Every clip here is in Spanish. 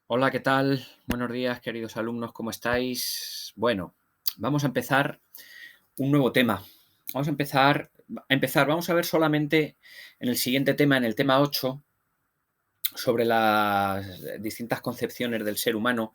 Hola, ¿qué tal? Buenos días, queridos alumnos, ¿cómo estáis? Bueno, vamos a empezar un nuevo tema. Vamos a ver solamente en el siguiente tema, en el tema 8, sobre las distintas concepciones del ser humano.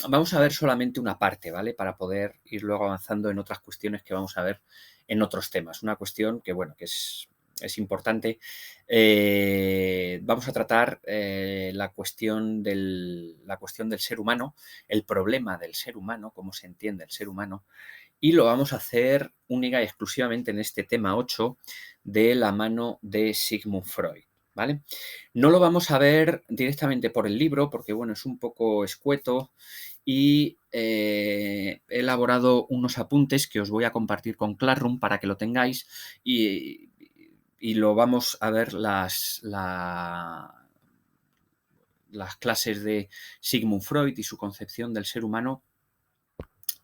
Vamos a ver solamente una parte, ¿vale? Para poder ir luego avanzando en otras cuestiones que vamos a ver en otros temas. Una cuestión que, bueno, que es importante. Vamos a tratar la cuestión del ser humano, el problema del ser humano, cómo se entiende el ser humano, y lo vamos a hacer única y exclusivamente en este tema 8 de la mano de Sigmund Freud, ¿vale? No lo vamos a ver directamente por el libro porque, bueno, es un poco escueto y he elaborado unos apuntes que os voy a compartir con Classroom para que lo tengáis y lo vamos a ver las clases de Sigmund Freud y su concepción del ser humano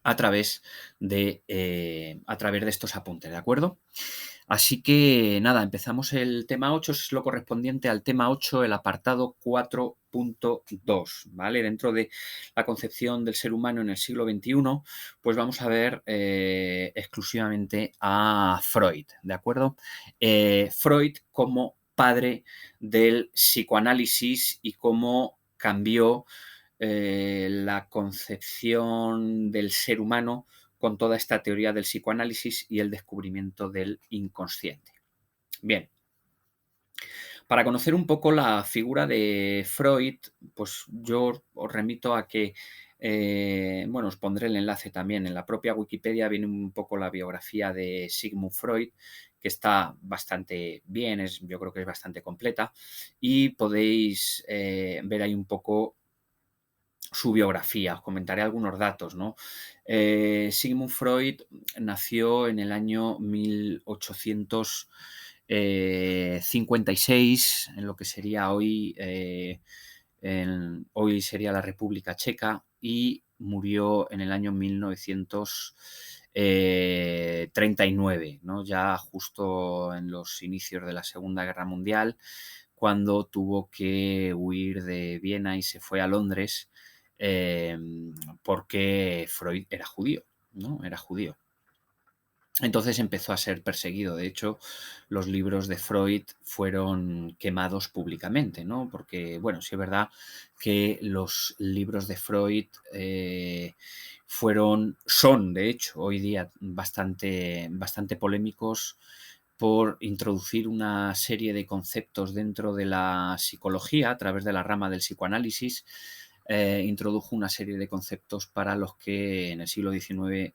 a través de estos apuntes, ¿de acuerdo? Así que nada, empezamos el tema 8, es lo correspondiente al tema 8, el apartado 4.2, ¿vale? Dentro de la concepción del ser humano en el siglo XXI, pues vamos a ver exclusivamente a Freud, ¿de acuerdo? Freud como padre del psicoanálisis y cómo cambió la concepción del ser humano con toda esta teoría del psicoanálisis y el descubrimiento del inconsciente. Bien, para conocer un poco la figura de Freud, pues yo os remito a que, bueno, os pondré el enlace también. En la propia Wikipedia viene un poco la biografía de Sigmund Freud, que está bastante bien, yo creo que es bastante completa, y podéis ver ahí un poco su biografía. Os comentaré algunos datos, ¿no? Sigmund Freud nació en el año 1856, en lo que sería hoy, hoy sería la República Checa, y murió en el año 1939, ¿no? Ya justo en los inicios de la Segunda Guerra Mundial, cuando tuvo que huir de Viena y se fue a Londres eh, porque Freud era judío, ¿no? Era judío. Entonces empezó a ser perseguido. De hecho, los libros de Freud fueron quemados públicamente, ¿no? Porque, bueno, sí es verdad que los libros de Freud son, de hecho, hoy día bastante polémicos por introducir una serie de conceptos dentro de la psicología a través de la rama del psicoanálisis. Introdujo una serie de conceptos para los que en el siglo XIX,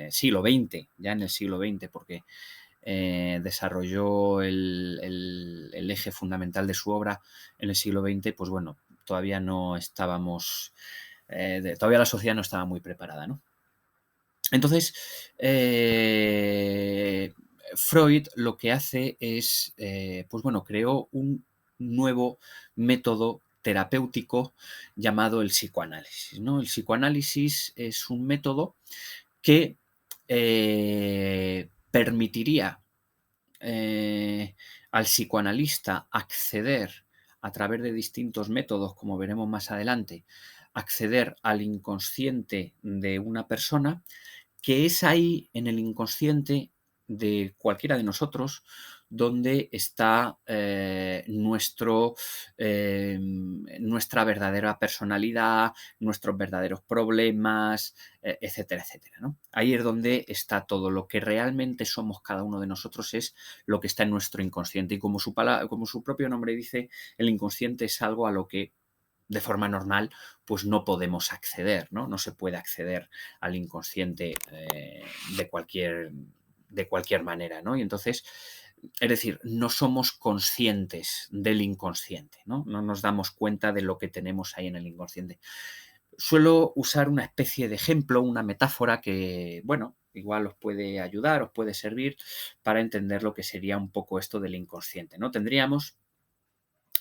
siglo XX, ya en el siglo XX, porque desarrolló el eje fundamental de su obra en el siglo XX, pues bueno, todavía no estábamos, todavía la sociedad no estaba muy preparada, ¿no? Entonces, Freud lo que hace es, pues bueno, creó un nuevo método terapéutico llamado el psicoanálisis, ¿no? El psicoanálisis es un método que permitiría al psicoanalista acceder a través de distintos métodos, como veremos más adelante, acceder al inconsciente de una persona, que es ahí, en el inconsciente de cualquiera de nosotros, donde está nuestra verdadera personalidad, nuestros verdaderos problemas, etcétera, etcétera, ¿no? Ahí es donde está todo. Lo que realmente somos cada uno de nosotros es lo que está en nuestro inconsciente. Y como su propio nombre dice, el inconsciente es algo a lo que de forma normal, pues no podemos acceder, ¿no? No se puede acceder al inconsciente de cualquier manera, ¿no? Y entonces, es decir, no somos conscientes del inconsciente, ¿no? No nos damos cuenta de lo que tenemos ahí en el inconsciente. Suelo usar una especie de ejemplo, una metáfora que, bueno, igual os puede ayudar, os puede servir para entender lo que sería un poco esto del inconsciente, ¿no? Tendríamos,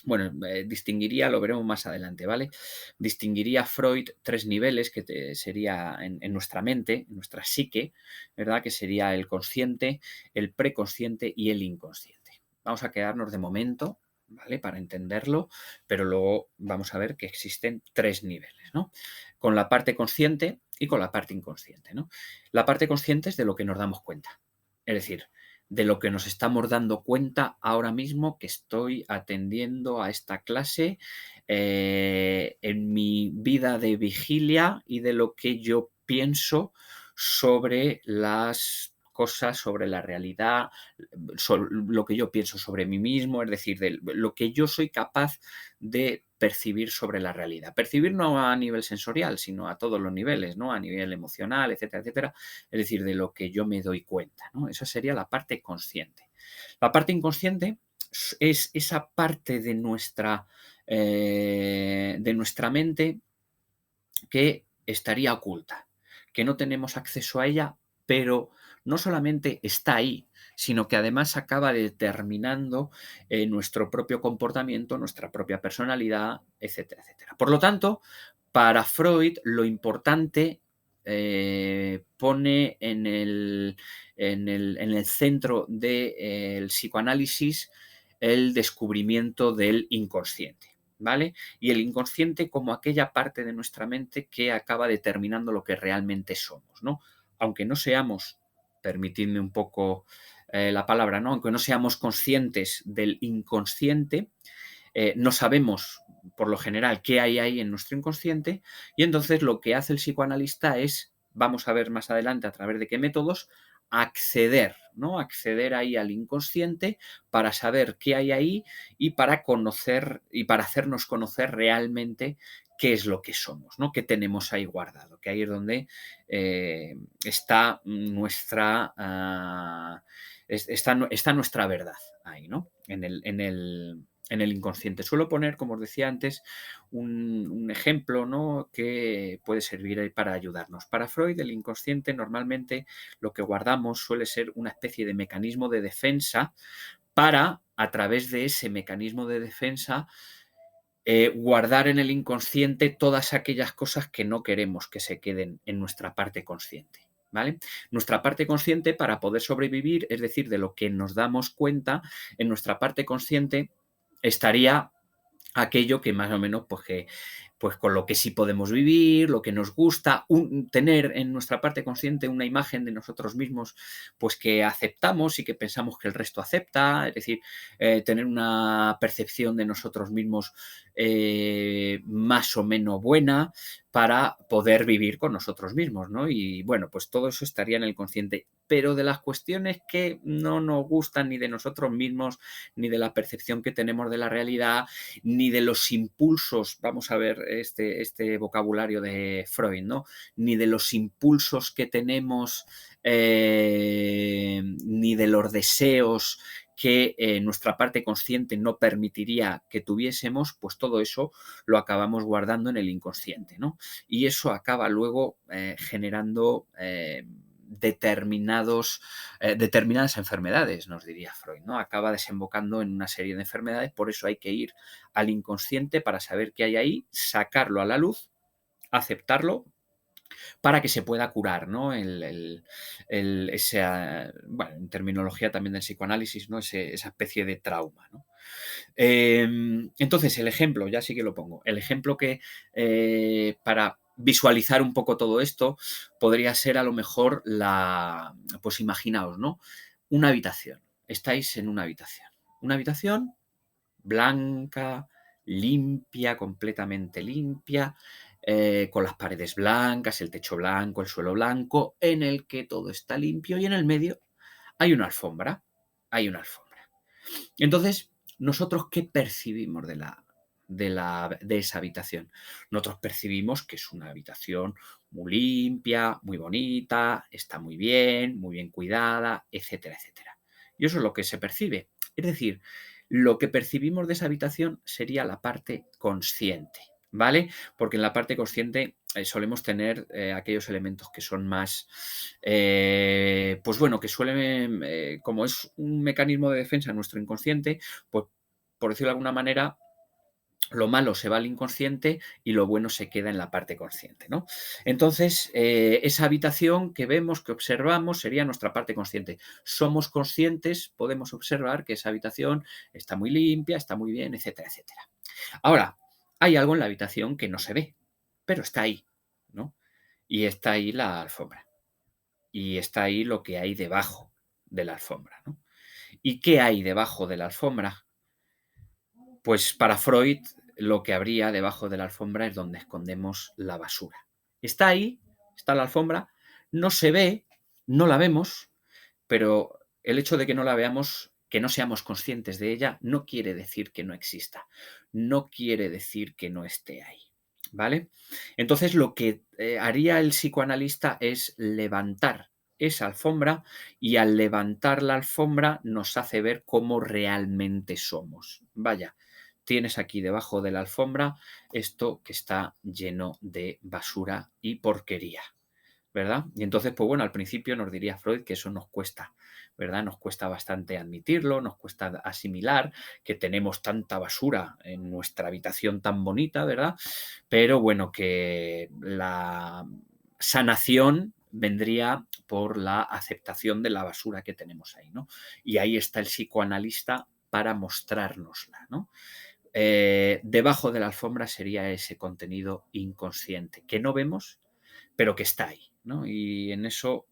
bueno, distinguiría, lo veremos más adelante, ¿vale? Distinguiría Freud tres niveles que sería en nuestra mente, en nuestra psique, ¿verdad? Que sería el consciente, el preconsciente y el inconsciente. Vamos a quedarnos de momento, ¿vale? Para entenderlo, pero luego vamos a ver que existen 3 niveles, ¿no? Con la parte consciente y con la parte inconsciente, ¿no? La parte consciente es de lo que nos damos cuenta, es decir, de lo que nos estamos dando cuenta ahora mismo que estoy atendiendo a esta clase, en mi vida de vigilia y de lo que yo pienso sobre las cosas, sobre la realidad, lo que yo pienso sobre mí mismo, es decir, de lo que yo soy capaz de percibir sobre la realidad. Percibir no a nivel sensorial, sino a todos los niveles, ¿no? A nivel emocional, etcétera, etcétera. Es decir, de lo que yo me doy cuenta, ¿no? Esa sería la parte consciente. La parte inconsciente es esa parte de nuestra mente que estaría oculta, que no tenemos acceso a ella, pero no solamente está ahí, sino que además acaba determinando nuestro propio comportamiento, nuestra propia personalidad, etcétera, etcétera. Por lo tanto, para Freud, lo importante pone en el centro del psicoanálisis el descubrimiento del inconsciente. ¿Vale? Y el inconsciente como aquella parte de nuestra mente que acaba determinando lo que realmente somos, ¿no? Aunque no seamos, permitidme un poco la palabra, ¿no? Aunque no seamos conscientes del inconsciente, no sabemos por lo general qué hay ahí en nuestro inconsciente y entonces lo que hace el psicoanalista es, vamos a ver más adelante a través de qué métodos, acceder, ¿no? Acceder ahí al inconsciente para saber qué hay ahí y para conocer y para hacernos conocer realmente qué es lo que somos, ¿no? Qué tenemos ahí guardado, que ahí es donde está está nuestra verdad ahí, ¿no? En el inconsciente. Suelo poner, como os decía antes, un ejemplo, ¿no? Que puede servir para ayudarnos. Para Freud, el inconsciente normalmente lo que guardamos suele ser una especie de mecanismo de defensa para, a través de ese mecanismo de defensa, guardar en el inconsciente todas aquellas cosas que no queremos que se queden en nuestra parte consciente. ¿Vale? Nuestra parte consciente, para poder sobrevivir, es decir, de lo que nos damos cuenta, en nuestra parte consciente estaría aquello que más o menos, pues con lo que sí podemos vivir, lo que nos gusta, tener en nuestra parte consciente una imagen de nosotros mismos, pues que aceptamos y que pensamos que el resto acepta, es decir, tener una percepción de nosotros mismos más o menos buena para poder vivir con nosotros mismos, ¿no? Y bueno, pues todo eso estaría en el consciente, pero de las cuestiones que no nos gustan ni de nosotros mismos, ni de la percepción que tenemos de la realidad, ni de los impulsos, vamos a ver este vocabulario de Freud, ¿no? Ni de los impulsos que tenemos, ni de los deseos que nuestra parte consciente no permitiría que tuviésemos, pues todo eso lo acabamos guardando en el inconsciente, ¿no? Y eso acaba luego generando determinadas enfermedades, nos diría Freud, ¿no? Acaba desembocando en una serie de enfermedades, por eso hay que ir al inconsciente para saber qué hay ahí, sacarlo a la luz, aceptarlo, para que se pueda curar, ¿no? Bueno, en terminología también del psicoanálisis, ¿no? Esa especie de trauma, ¿no? Entonces, el ejemplo, ya sí que lo pongo, el ejemplo que para visualizar un poco todo esto podría ser a lo mejor pues imaginaos, ¿no? Una habitación, estáis en una habitación blanca, limpia, completamente limpia, con las paredes blancas, el techo blanco, el suelo blanco, en el que todo está limpio y en el medio hay una alfombra, hay una alfombra. Entonces, ¿nosotros qué percibimos de esa habitación? Nosotros percibimos que es una habitación muy limpia, muy bonita, está muy bien cuidada, etcétera, etcétera. Y eso es lo que se percibe. Es decir, lo que percibimos de esa habitación sería la parte consciente, ¿vale? Porque en la parte consciente solemos tener aquellos elementos que son más, pues bueno, que suelen, como es un mecanismo de defensa en nuestro inconsciente, pues por decirlo de alguna manera, lo malo se va al inconsciente y lo bueno se queda en la parte consciente, ¿no? Entonces, esa habitación que vemos, que observamos, sería nuestra parte consciente. Somos conscientes, podemos observar que esa habitación está muy limpia, está muy bien, etcétera, etcétera. Ahora, hay algo en la habitación que no se ve, pero está ahí, ¿no? Y está ahí la alfombra. Y está ahí lo que hay debajo de la alfombra, ¿no? ¿Y qué hay debajo de la alfombra? Pues para Freud, lo que habría debajo de la alfombra es donde escondemos la basura. Está ahí, está la alfombra, no se ve, no la vemos, pero el hecho de que no la veamos, que no seamos conscientes de ella, no quiere decir que no exista, no quiere decir que no esté ahí, ¿vale? Entonces lo que haría el psicoanalista es levantar esa alfombra y al levantar la alfombra nos hace ver cómo realmente somos. Vaya, tienes aquí debajo de la alfombra esto que está lleno de basura y porquería, ¿verdad? Y entonces, pues bueno, al principio nos diría Freud que eso nos cuesta, ¿verdad? Nos cuesta bastante admitirlo, nos cuesta asimilar que tenemos tanta basura en nuestra habitación tan bonita, ¿verdad? Pero bueno, que la sanación vendría por la aceptación de la basura que tenemos ahí, ¿no? Y ahí está el psicoanalista para mostrárnosla, ¿no? Debajo de la alfombra sería ese contenido inconsciente que no vemos, pero que está ahí, ¿no? Y en eso,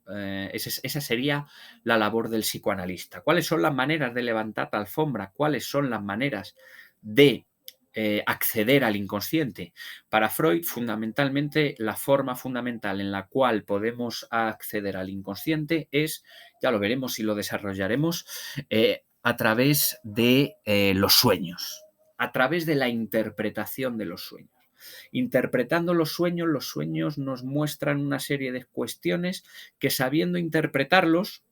esa sería la labor del psicoanalista. ¿Cuáles son las maneras de levantar la alfombra? ¿Cuáles son las maneras de acceder al inconsciente? Para Freud, fundamentalmente, la forma fundamental en la cual podemos acceder al inconsciente es, ya lo veremos y lo desarrollaremos, a través de los sueños, a través de la interpretación de los sueños. Interpretando los sueños nos muestran una serie de cuestiones que sabiendo interpretarlos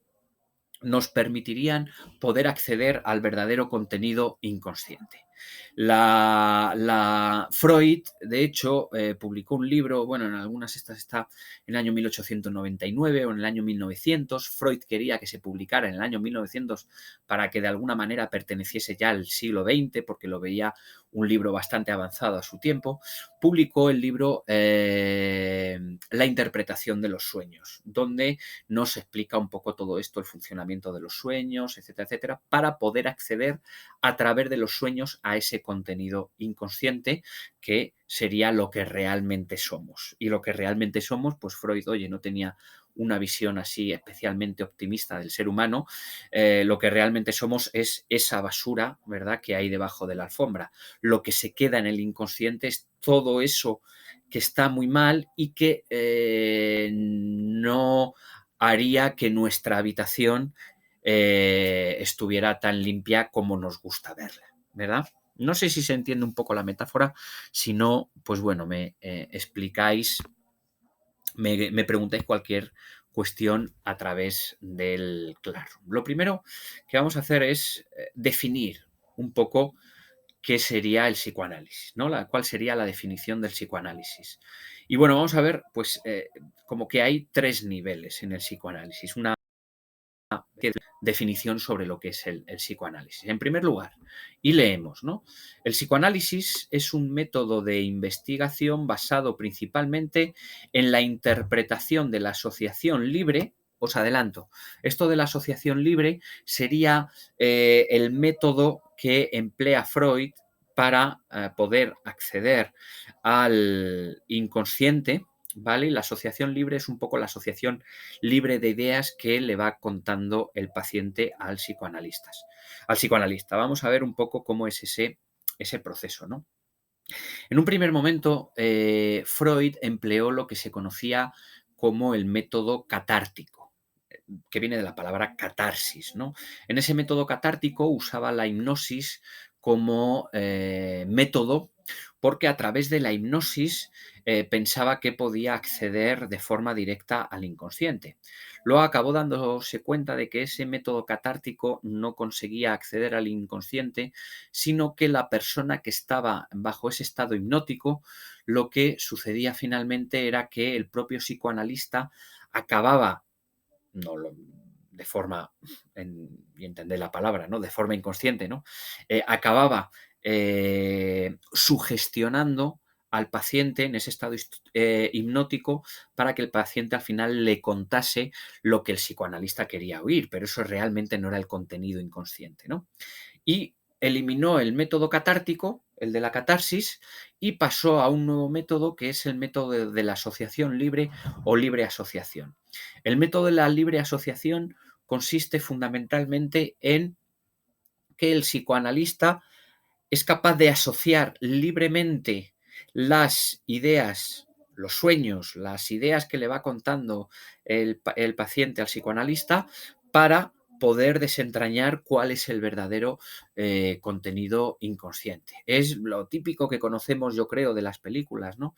nos permitirían poder acceder al verdadero contenido inconsciente. Freud, de hecho, publicó un libro, bueno, en algunas estas está en el año 1899 o en el año 1900. Freud quería que se publicara en el año 1900 para que de alguna manera perteneciese ya al siglo XX, porque lo veía un libro bastante avanzado a su tiempo. Publicó el libro La interpretación de los sueños, donde nos explica un poco todo esto, el funcionamiento de los sueños, etcétera, etcétera, para poder acceder a través de los sueños a ese contenido inconsciente que sería lo que realmente somos. Y lo que realmente somos, pues Freud, oye, no tenía una visión así especialmente optimista del ser humano. Lo que realmente somos es esa basura, ¿verdad?, que hay debajo de la alfombra. Lo que se queda en el inconsciente es todo eso que está muy mal y que no haría que nuestra habitación estuviera tan limpia como nos gusta verla, ¿verdad? No sé si se entiende un poco la metáfora, si no, pues bueno, me explicáis, me preguntáis cualquier cuestión a través del Classroom. Lo primero que vamos a hacer es definir un poco qué sería el psicoanálisis, ¿no? ¿Cuál sería la definición del psicoanálisis? Y bueno, vamos a ver, pues, como que hay tres niveles en el psicoanálisis. Una definición sobre lo que es el psicoanálisis. En primer lugar, y leemos, ¿no? El psicoanálisis es un método de investigación basado principalmente en la interpretación de la asociación libre. Os adelanto, esto de la asociación libre sería el método que emplea Freud para poder acceder al inconsciente, ¿vale? Y la asociación libre es un poco la asociación libre de ideas que le va contando el paciente al psicoanalista. Vamos a ver un poco cómo es ese proceso, ¿no? En un primer momento, Freud empleó lo que se conocía como el método catártico, que viene de la palabra catarsis, ¿no? En ese método catártico usaba la hipnosis como método porque a través de la hipnosis pensaba que podía acceder de forma directa al inconsciente. Luego acabó dándose cuenta de que ese método catártico no conseguía acceder al inconsciente, sino que la persona que estaba bajo ese estado hipnótico, lo que sucedía finalmente era que el propio psicoanalista acababa no lo- de forma, y entender la palabra, ¿no? De forma inconsciente, ¿no? Acababa sugestionando al paciente en ese estado hipnótico para que el paciente al final le contase lo que el psicoanalista quería oír, pero eso realmente no era el contenido inconsciente, ¿no? Y eliminó el método catártico, el de la catarsis, y pasó a un nuevo método que es el método de la asociación libre o libre asociación. El método de la libre asociación consiste fundamentalmente en que el psicoanalista es capaz de asociar libremente las ideas, los sueños, las ideas que le va contando el paciente al psicoanalista para poder desentrañar cuál es el verdadero contenido inconsciente. Es lo típico que conocemos, yo creo, de las películas, ¿no?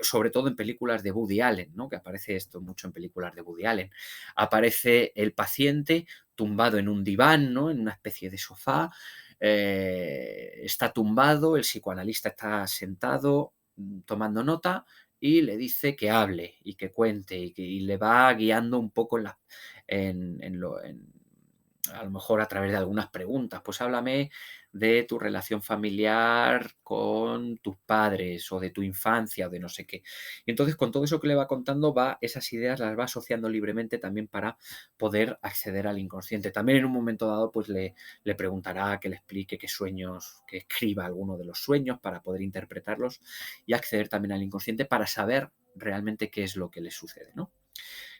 Sobre todo en películas de Woody Allen, ¿no? Que aparece esto mucho en películas de Woody Allen. Aparece el paciente tumbado en un diván, ¿no? En una especie de sofá, está tumbado, el psicoanalista está sentado tomando nota y le dice que hable y que cuente y le va guiando un poco a lo mejor a través de algunas preguntas. Pues háblame de tu relación familiar con tus padres o de tu infancia o de no sé qué. Y entonces con todo eso que le va contando, esas ideas las va asociando libremente también para poder acceder al inconsciente. También en un momento dado pues le preguntará que le explique qué sueños, que escriba alguno de los sueños para poder interpretarlos y acceder también al inconsciente para saber realmente qué es lo que le sucede, ¿no?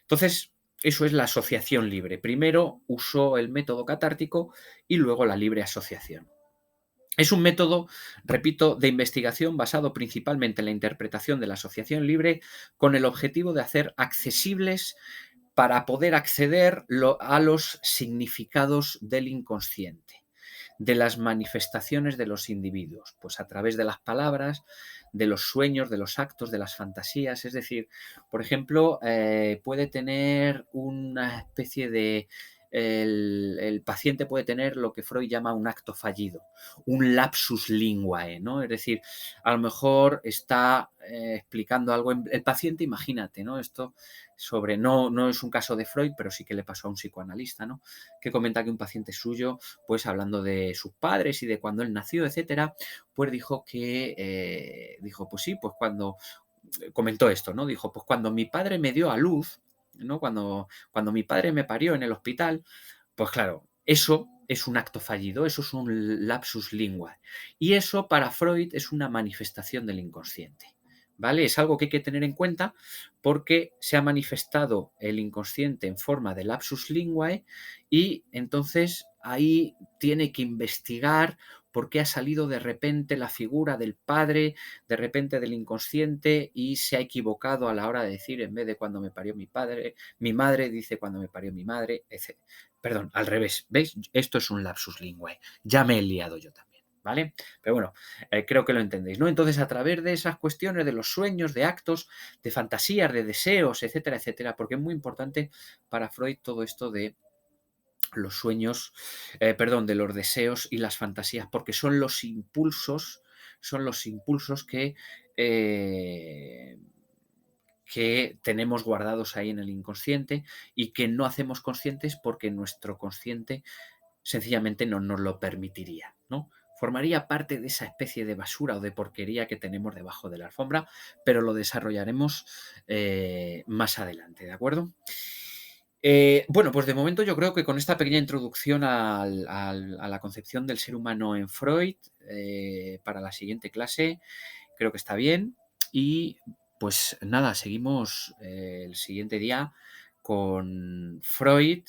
Entonces, eso es la asociación libre. Primero usó el método catártico y luego la libre asociación. Es un método, repito, de investigación basado principalmente en la interpretación de la asociación libre con el objetivo de hacer accesibles para poder acceder a los significados del inconsciente, de las manifestaciones de los individuos, pues a través de las palabras, de los sueños, de los actos, de las fantasías. Es decir, por ejemplo, puede tener una especie de... El paciente puede tener lo que Freud llama un acto fallido, un lapsus linguae, ¿no? Es decir, a lo mejor está explicando algo, el paciente, imagínate, ¿no? Esto no es un caso de Freud, pero sí que le pasó a un psicoanalista, ¿no? Que comenta que un paciente suyo, pues hablando de sus padres y de cuando él nació, etcétera, pues dijo, pues sí, pues cuando comentó esto, ¿no? Dijo, pues cuando mi padre me dio a luz, ¿no? Cuando mi padre me parió en el hospital, pues claro, eso es un acto fallido, eso es un lapsus linguae. Y eso para Freud es una manifestación del inconsciente. ¿Vale? Es algo que hay que tener en cuenta porque se ha manifestado el inconsciente en forma de lapsus linguae y entonces ahí tiene que investigar por qué ha salido de repente la figura del padre, de repente del inconsciente y se ha equivocado a la hora de decir, en vez de cuando me parió mi padre, mi madre dice cuando me parió mi madre, etc. Perdón, al revés, ¿veis? Esto es un lapsus linguae. Ya me he liado yo también, ¿vale? Pero bueno, creo que lo entendéis, ¿no? Entonces, a través de esas cuestiones de los sueños, de actos, de fantasías, de deseos, etcétera, etcétera, porque es muy importante para Freud todo esto de los sueños, de los deseos y las fantasías, porque son los impulsos eh, que tenemos guardados ahí en el inconsciente y que no hacemos conscientes porque nuestro consciente sencillamente no nos lo permitiría, ¿no? Formaría parte de esa especie de basura o de porquería que tenemos debajo de la alfombra, pero lo desarrollaremos más adelante, ¿de acuerdo? Bueno, pues de momento yo creo que con esta pequeña introducción a la concepción del ser humano en Freud, para la siguiente clase, creo que está bien. Y pues nada, seguimos el siguiente día con Freud,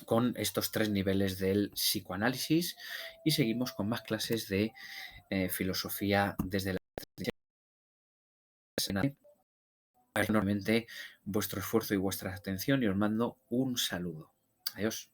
con estos 3 niveles del psicoanálisis y seguimos con más clases de filosofía desde la... Agradezco enormemente vuestro esfuerzo y vuestra atención y os mando un saludo. Adiós.